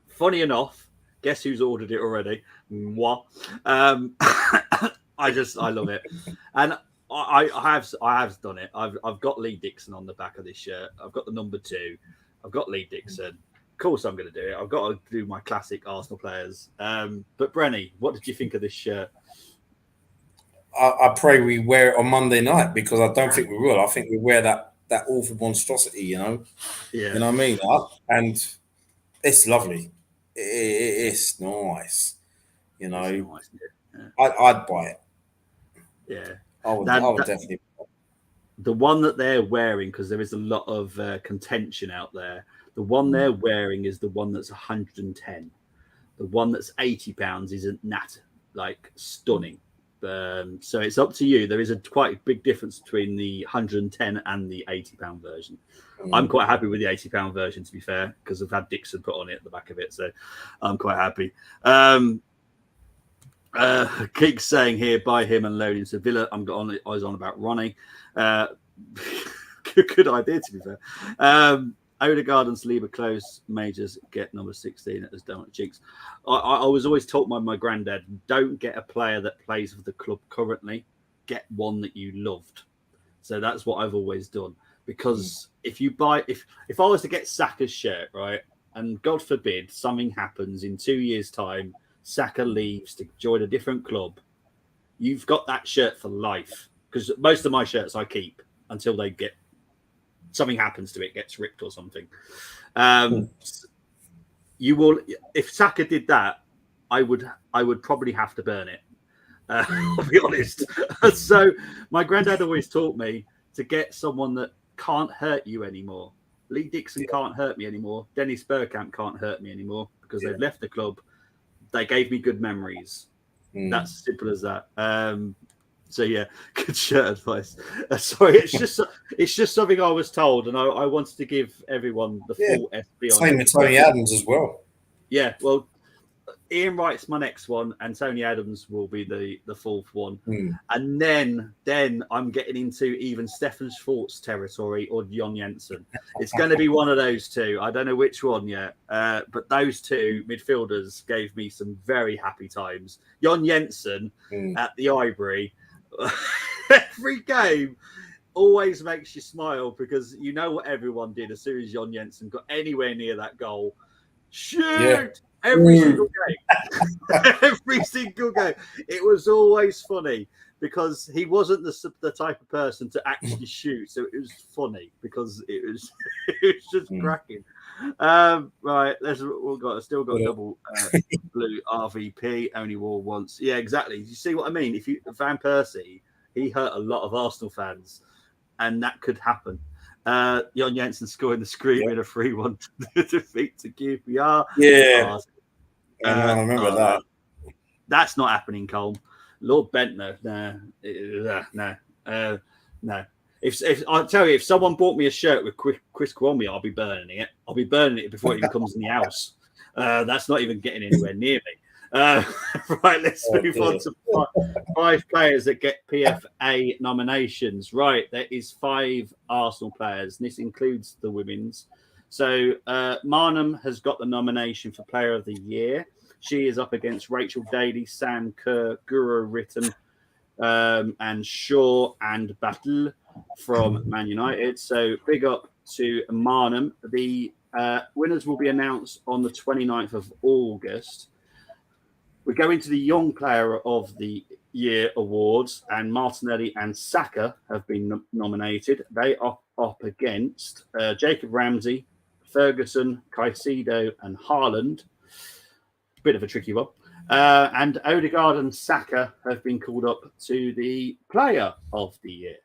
Funny enough, guess who's ordered it already? Moi. I love it. And I have done it. I've got Lee Dixon on the back of this shirt. I've got the number 2. I've got Lee Dixon. Of course I'm going to do it. I've got to do my classic Arsenal players. But Brenny, what did you think of this shirt? I pray we wear it on Monday night, because I don't think we will. I think we wear that awful monstrosity, you know? Yeah. You know what I mean? And it's lovely. It's nice. You know? Nice, yeah. I'd buy it. Yeah. I would definitely. The one that they're wearing, because there is a lot of contention out there, the one they're wearing is the one that's 110. The one that's £80 isn't that stunning. So it's up to you. There is a quite big difference between the 110 and the £80 version. I'm quite happy with the £80 version, to be fair, because I've had Dixon put on it at the back of it, so I'm quite happy. Keeks saying here, buy him and loan him to Villa. I was on about Ronnie. Good idea, to be fair. Odegaard and Saliba close. Majors get number 16 as donut cheeks. I was always taught by my granddad, don't get a player that plays for the club currently. Get one that you loved. So that's what I've always done. Because if I was to get Saka's shirt, right, and God forbid something happens in 2 years' time, Saka leaves to join a different club, you've got that shirt for life. Because most of my shirts I keep. until they get something happens to it, gets ripped or something. You will, if Saka did that, I would probably have to burn it. I'll be honest. So my granddad always taught me to get someone that can't hurt you anymore. Lee Dixon can't hurt me anymore. Dennis Bergkamp can't hurt me anymore because they've left the club. They gave me good memories. That's as simple as that. So yeah, good shirt advice. Sorry, it's just something I was told, and I wanted to give everyone the full SB on. Same with Tony Adams as well. Yeah, well, Ian Wright's my next one, and Tony Adams will be the fourth one. And then I'm getting into even Stefan Schwartz territory or Jon Jensen. It's going to be one of those two. I don't know which one yet, but those two midfielders gave me some very happy times. Jon Jensen at the Armoury, every game always makes you smile because you know what everyone did as soon as Jon Jensen got anywhere near that goal. Shoot! Yeah. Every single game. Every single game. It was always funny because he wasn't the type of person to actually shoot. So it was funny because it was just cracking. Right, still got double blue RVP, only wore once. Yeah, exactly. You see what I mean? If you Van Persie, he hurt a lot of Arsenal fans, and that could happen. Jon Jensen scoring the scream in a 3-1 defeat to QPR. Yeah. I remember that. That's not happening, Colm. Lord Bentner, no. If I tell you, if someone bought me a shirt with Chris Kwame, I'll be burning it. I'll be burning it before it even comes in the house. That's not even getting anywhere near me. Right, let's move on to 5 players that get PFA nominations. Right, there is 5 Arsenal players, and this includes the women's. So Marnham has got the nomination for Player of the Year. She is up against Rachel Daly, Sam Kerr, Guru Ritten, and Shaw and Battle from Man United. So big up to Marnham. The winners will be announced on the 29th of August. We go into the Young Player of the Year awards, and Martinelli and Saka have been nominated. They are up against Jacob Ramsey, Ferguson, Caicedo, and Haaland. Bit of a tricky one. And Odegaard and Saka have been called up to the Player of the Year.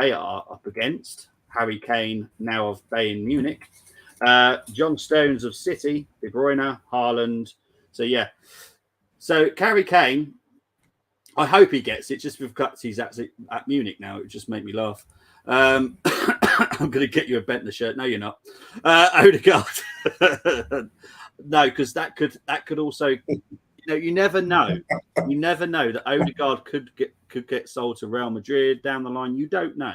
They are up against Harry Kane, now of Bayern Munich, John Stones of City, De Bruyne, Haaland. So yeah. So Harry Kane, I hope he gets it. Just because he's at Munich now, it would just make me laugh. I'm going to get you a Bentner shirt. No, you're not. Odegaard. No, because that could also, you never know. You never know that Odegaard could get sold to Real Madrid down the line. You don't know,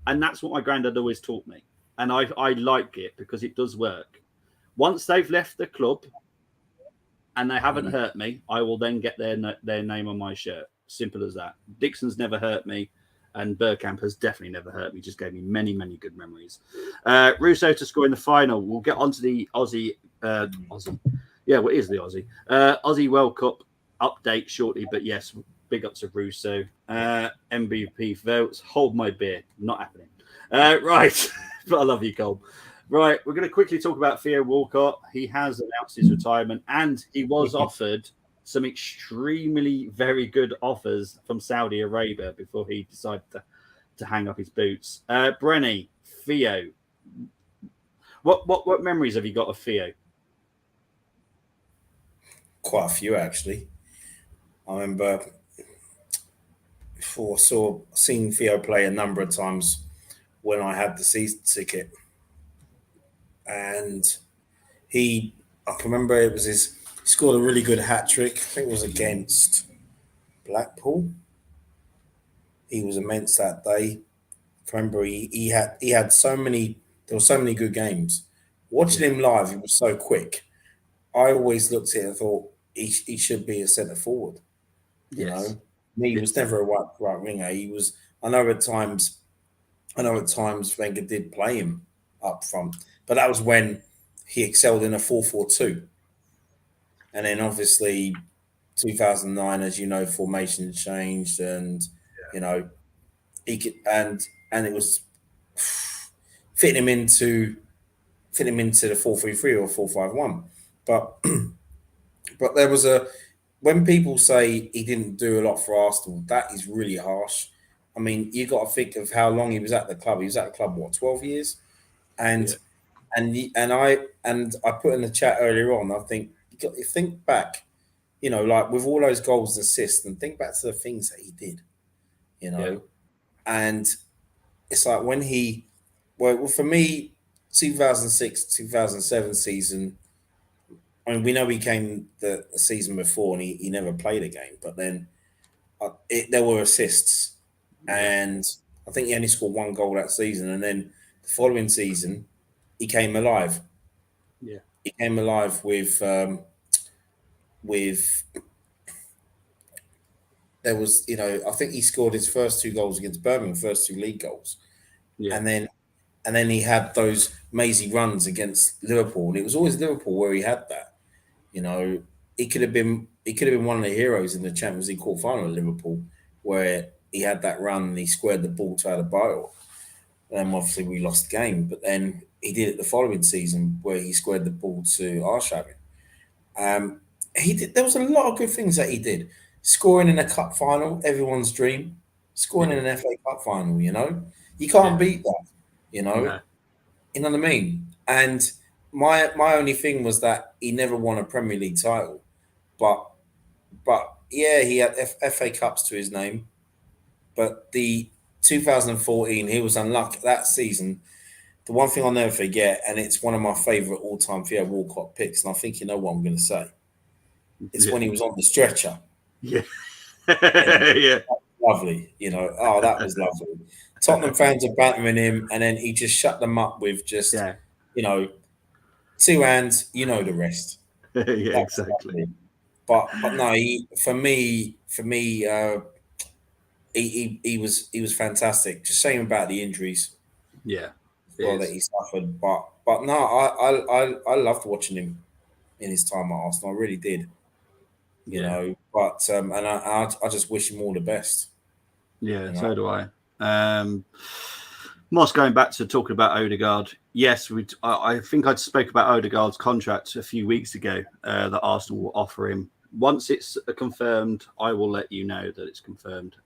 and that's what my granddad always taught me, and I like it because it does work. Once they've left the club and they haven't hurt me, I will then get their name on my shirt. Simple as that. Dixon's never hurt me, and Bergkamp has definitely never hurt me. Just gave me many, many good memories. Russo to score in the final. We'll get onto the Aussie. Yeah, what is the Aussie? Aussie World Cup update shortly, but yes, big ups to Russo. MVP votes. Hold my beer. Not happening. Right, but I love you, Cole. Right, we're going to quickly talk about Theo Walcott. He has announced his retirement, and he was offered some extremely very good offers from Saudi Arabia before he decided to hang up his boots. Brenny, Theo, what memories have you got of Theo? Quite a few, actually. I remember seeing Theo play a number of times when I had the season ticket. And I can remember he scored a really good hat trick. I think it was against Blackpool. He was immense that day. I remember he had so many. There were so many good games. Watching him live, he was so quick. I always looked at it and thought he should be a centre forward. You know, he was never a right winger. He was. I know at times Wenger did play him up front, but that was when he excelled in a 4-4-2. And then obviously 2009, as you know, formation changed, and you know he could, and and it was fitting him into the 4-3-3 or 4-5-1. But there was when people say he didn't do a lot for Arsenal, that is really harsh. I mean, you got to think of how long he was at the club. He was at the club, what, 12 years? And I put in the chat earlier on, I think you got to think back, you know, like with all those goals and assists, and think back to the things that he did, you know. And it's like when well, for me, 2006, 2007 season, I mean, we know he came the season before and he never played a game, but then there were assists. And I think he only scored 1 goal that season. And then the following season, he came alive. Yeah. He came alive with there was, you know, I think he scored his first 2 goals against Birmingham, first 2 league goals. Yeah. And then he had those mazy runs against Liverpool. And it was always Liverpool where he had that. You know, he could have been one of the heroes in the Champions League quarter-final at Liverpool, where he had that run and he squared the ball to Adebayo. And obviously we lost the game, but then he did it the following season where he squared the ball to Arshavin. There was a lot of good things that he did. Scoring in a cup final, everyone's dream. Scoring in an FA Cup final, you know, you can't beat that. You know, you know what I mean. And my only thing was that he never won a Premier League title, but yeah, he had FA Cups to his name. But the 2014, he was unlucky that season. The one thing I'll never forget, and it's one of my favourite all-time Theo Walcott picks, and I think you know what I'm going to say. It's when he was on the stretcher. Yeah. Yeah. Lovely. You know, oh, that was lovely. Tottenham fans are bantering him, and then he just shut them up with just, you know, 2 hands, you know the rest. That's exactly. Lovely. But no, for me, he was fantastic. Just shame about the injuries. Yeah. Well, that he suffered. But no, I loved watching him in his time at Arsenal. I really did. You know, but and I just wish him all the best. Yeah, so do I. Moss, going back to talking about Odegaard, yes, I think I spoke about Odegaard's contract a few weeks ago that Arsenal will offer him. Once it's confirmed, I will let you know that it's confirmed.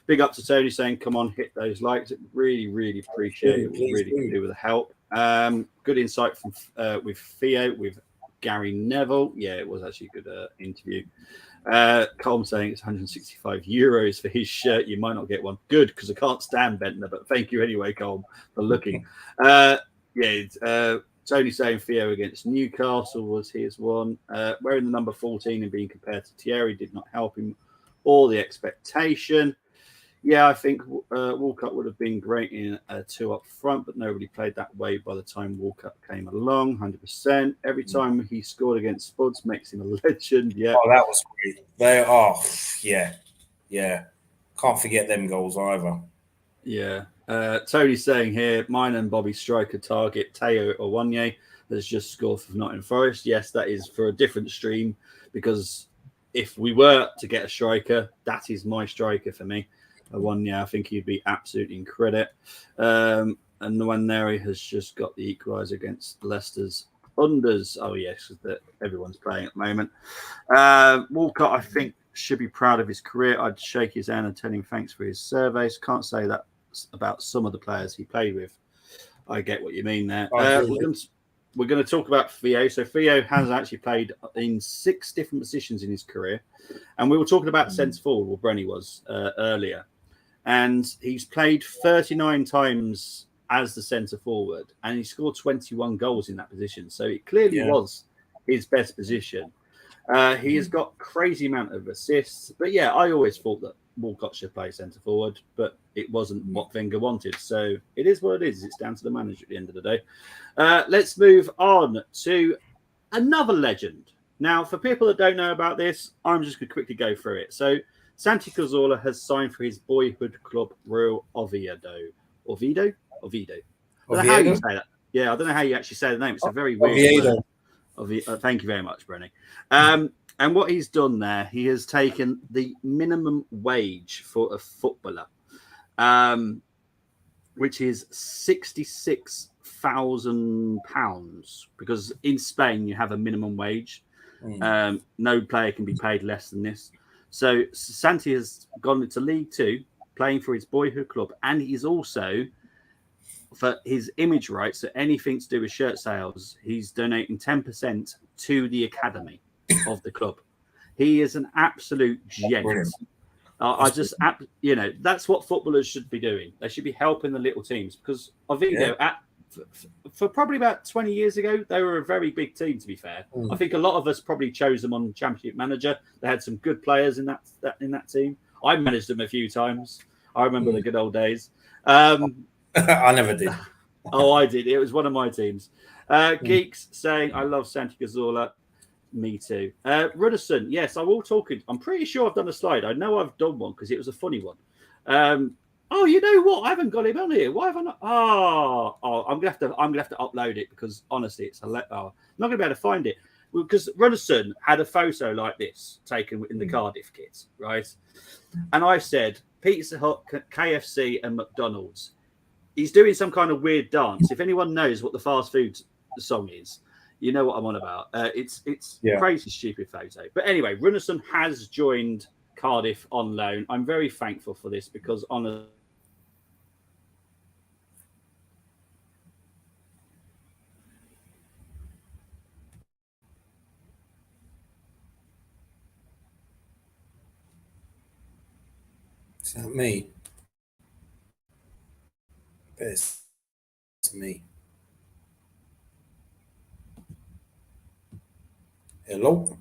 Big up to Tony saying, come on, hit those likes. Really, really appreciate it. We really can do with the help. Good insight from with Theo, with Gary Neville. Yeah, it was actually a good interview. Colm saying it's 165 euros for his shirt. You might not get one. Good, because I can't stand Bentner, but thank you anyway, Colm, for looking. Tony saying Theo against Newcastle was his one. Wearing the number 14 and being compared to Tierney did not help him or the expectation. Yeah, I think Walcott would have been great in a 2 up front, but nobody played that way by the time Walcott came along, 100%. Every time he scored against Spuds makes him a legend. Yeah. Oh, that was great. They are, yeah. Can't forget them goals either. Yeah. Tony's saying here, mine and Bobby's striker target, Teo Owanye, has just scored for Nottingham Forest. Yes, that is for a different stream, because if we were to get a striker, that is my striker for me. I think he'd be absolutely in credit. And the one there, he has just got the equaliser against Leicester's unders. Oh, yes, that everyone's playing at the moment. Walcott, I think, should be proud of his career. I'd shake his hand and tell him thanks for his surveys. Can't say that about some of the players he played with. I get what you mean there. We're going to talk about Theo. So Theo has actually played in 6 different positions in his career. And we were talking about centre forward, well, Brenny was earlier. And he's played 39 times as the centre forward, and he scored 21 goals in that position. So it clearly was his best position. He has got crazy amount of assists. But yeah, I always thought that Walcott should play centre forward, but it wasn't what Wenger wanted. So it is what it is. It's down to the manager at the end of the day. Let's move on to another legend. Now, for people that don't know about this, I'm just going to quickly go through it. So Santi Cazorla has signed for his boyhood club, Real Oviedo. Oviedo? I don't know how you say that. Yeah, I don't know how you actually say the name. It's a very weird word. Thank you very much, Brenny. And what he's done there, he has taken the minimum wage for a footballer. which is £66,000, because in Spain you have a minimum wage. No player can be paid less than this. So Santi has gone into League Two, playing for his boyhood club, and he's also, for his image rights, so anything to do with shirt sales, he's donating 10% to the academy of the club. He is an absolute gent. I just, that's what footballers should be doing. They should be helping the little teams, because I think for probably about 20 years ago, they were a very big team, to be fair. I think a lot of us probably chose them on Championship Manager. They had some good players in that team. I managed them a few times. I remember the good old days. I never did. Oh, I did. It was one of my teams. Geeks saying, I love Santi Cazorla. Me too. Ruderson, yes, I will talk it. I'm pretty sure I've done a slide. I know I've done one because it was a funny one. Oh, you know what? I haven't got him on here. Why have I not? Oh, I'm gonna have to upload it, because honestly, it's I'm not gonna be able to find it, because Ruderson had a photo like this taken in the Cardiff kit, right? And I said Pizza Hut, KFC, and McDonald's. He's doing some kind of weird dance. If anyone knows what the fast food song is, you know what I'm on about. It's crazy, stupid photo. But anyway, Ruderson has joined Cardiff on loan. I'm very thankful for this, because on Is that me? It's me. Hello?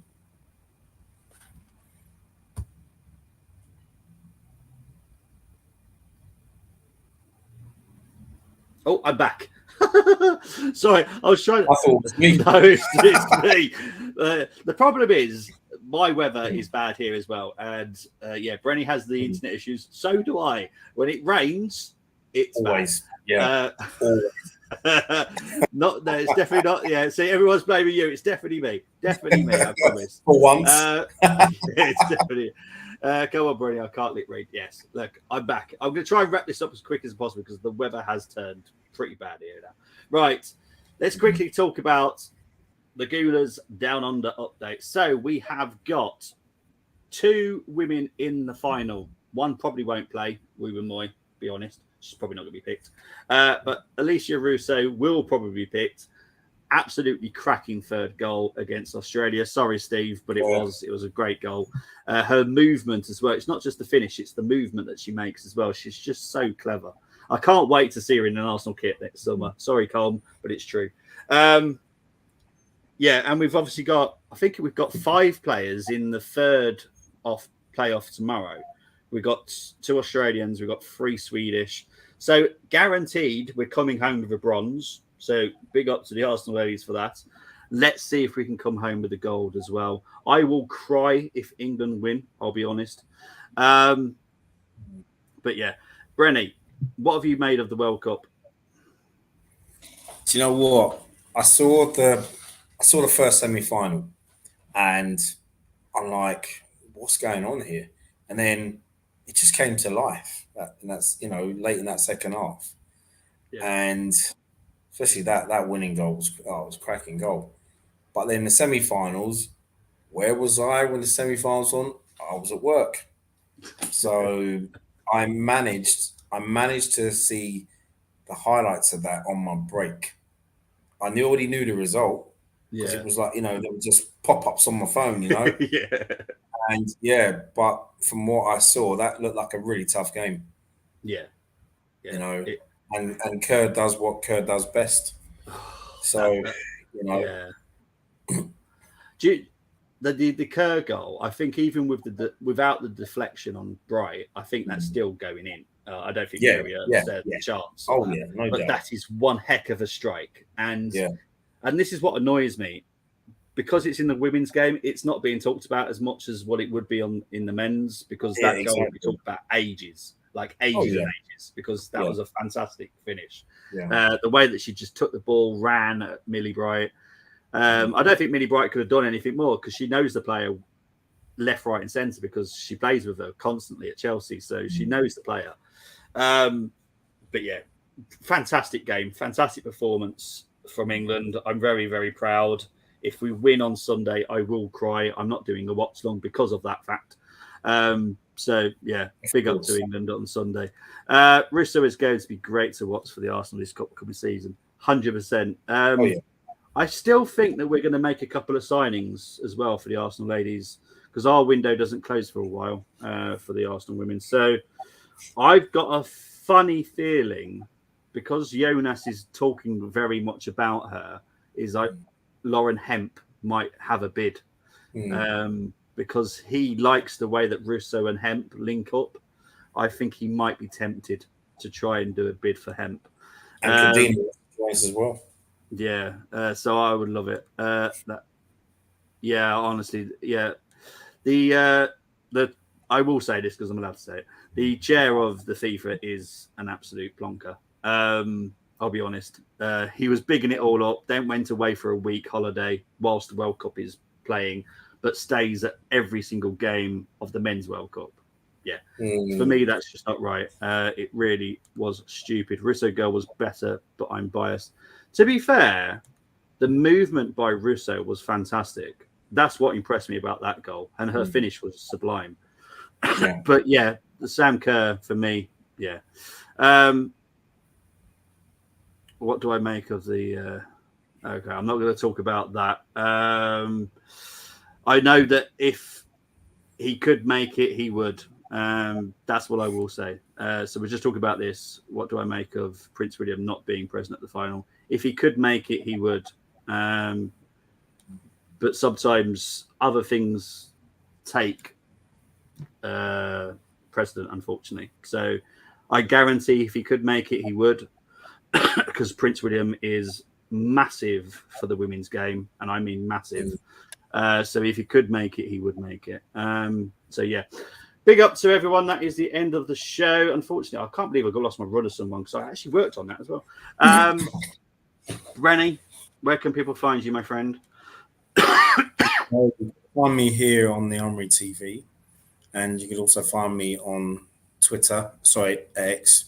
Oh, I'm back. Sorry, I was trying. I thought it was me. No, it's me. The problem is my weather is bad here as well, and Brenny has the internet issues. So do I. When it rains, it's always bad. Yeah. Always. No, it's definitely not. Yeah, see, everyone's blaming you. It's definitely me. Definitely me. I promise. For once. It's definitely. Go on, Brenny. I can't read. Yes, look, I'm back. I'm going to try and wrap this up as quick as possible, because the weather has turned pretty bad here now. Right, let's quickly talk about the Gooners Down Under update. So we have got 2 women in the final. One probably won't play. Moy, be honest. She's probably not going to be picked. But Alicia Russo will probably be picked. Absolutely cracking third goal against Australia. Sorry, Steve, but it was a great goal. Her movement as well. It's not just the finish, it's the movement that she makes as well. She's just so clever. I can't wait to see her in an Arsenal kit next summer. Sorry, Colm, but it's true. And we've obviously got 5 players in the third off playoff tomorrow. We've got 2 Australians, we've got 3 Swedish. So guaranteed we're coming home with a bronze. So big up to the Arsenal ladies for that. Let's see if we can come home with the gold as well. I will cry if England win, I'll be honest. But yeah, Brenny, what have you made of the World Cup? Do you know what? I saw the first semi-final, and I'm like, what's going on here? And then it just came to life. And that's, late in that second half. Yeah. And especially that winning goal was a cracking goal. But then the semi-finals, where was I when the semi-finals on? I was at work. So I managed to see the highlights of that on my break. I already knew the result, because it was like, there were just pop-ups on my phone, Yeah. And but from what I saw, that looked like a really tough game. Yeah. And Kerr does what Kerr does best. So, the Kerr goal, I think even with without the deflection on Bright, I think that's still going in. I don't think there a chance. Oh yeah, no but doubt. That is one heck of a strike, and this is what annoys me, because it's in the women's game. It's not being talked about as much as what it would be in the men's, because that goal would be talked about ages and ages, because that was a fantastic finish. Yeah. The way that she just took the ball, ran at Millie Bright. I don't think Millie Bright could have done anything more, because she knows the player left, right, and centre, because she plays with her constantly at Chelsea, so she knows the player. But yeah, fantastic game, fantastic performance from England. I'm very, very proud. If we win on Sunday, I will cry. I'm not doing a watch long because of that fact. So, yeah, big up to England on Sunday. Russo is going to be great to watch for the Arsenal this upcoming season. 100%. I still think that we're going to make a couple of signings as well for the Arsenal ladies because our window doesn't close for a while for the Arsenal women. So I've got a funny feeling because Jonas is talking very much about her is like Lauren Hemp might have a bid because he likes the way that Russo and Hemp link up. I think he might be tempted to try and do a bid for Hemp. And Kadima as well. Yeah, so I would love it. Honestly, yeah. The I will say this because I'm allowed to say it. The chair of the FIFA is an absolute plonker. I'll be honest. He was bigging it all up, then went away for a week holiday whilst the World Cup is playing, but stays at every single game of the Men's World Cup. Yeah, for me, that's just not right. It really was stupid. Russo girl was better, but I'm biased. To be fair, the movement by Russo was fantastic. That's what impressed me about that goal, and her finish was sublime. But yeah, the Sam Kerr for me, yeah. What do I make of the? Okay, I'm not going to talk about that. I know that if he could make it, he would. That's what I will say. So we're just talking about this. What do I make of Prince William not being present at the final? If he could make it, he would. But sometimes other things take precedent, unfortunately. So I guarantee if he could make it, he would, because Prince William is massive for the women's game, and I mean massive. So if he could make it, he would make it. So yeah. Big up to everyone. That is the end of the show. Unfortunately, I can't believe I lost my Runnison one because I actually worked on that as well. Brenny, where can people find you, my friend? Find me here on the Armoury TV, and you can also find me on Twitter, X,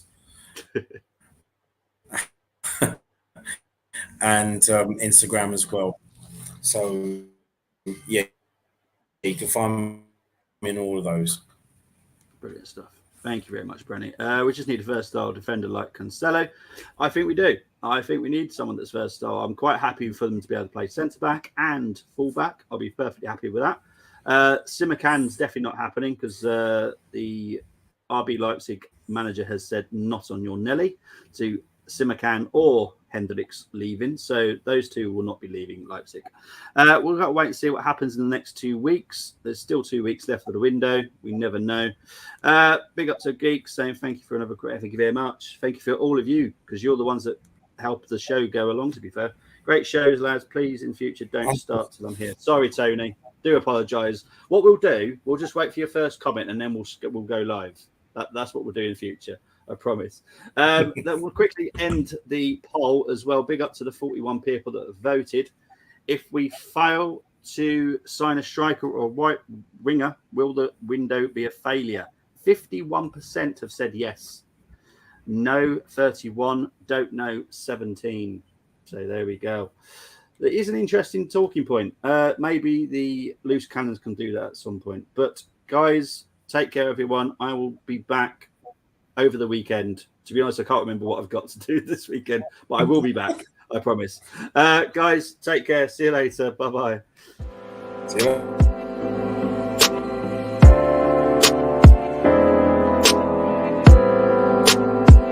and Instagram as well. So, yeah, you can find me in all of those. Brilliant stuff. Thank you very much, Brenny. We just need a versatile defender like Cancelo. I think we do. I think we need someone that's versatile. I'm quite happy for them to be able to play centre-back and full-back. I'll be perfectly happy with that. Simakan's definitely not happening because the RB Leipzig manager has said not on your Nelly to Simakan or Hendricks leaving. So those two will not be leaving Leipzig. We'll have to wait and see what happens in the next 2 weeks. There's still 2 weeks left of the window. We never know. Big up to Geeks saying thank you for another great. Thank you very much. Thank you for all of you because you're the ones that help the show go along, to be fair. Great shows, lads. Please, in future, don't start till I'm here. Sorry, Tony. Do apologise. What we'll do, we'll just wait for your first comment and then we'll go live. That's what we'll do in future. I promise. Then we'll quickly end the poll as well. Big up to the 41 people that have voted. If we fail to sign a striker or a white winger, will the window be a failure? 51% have said yes. No, 31. Don't know, 17. So there we go. There is an interesting talking point. Maybe the loose cannons can do that at some point. But guys, take care, everyone. I will be back over the weekend. To be honest, I can't remember what I've got to do this weekend, but I will be back. I promise. Guys, take care. See you later. Bye-bye. See you later.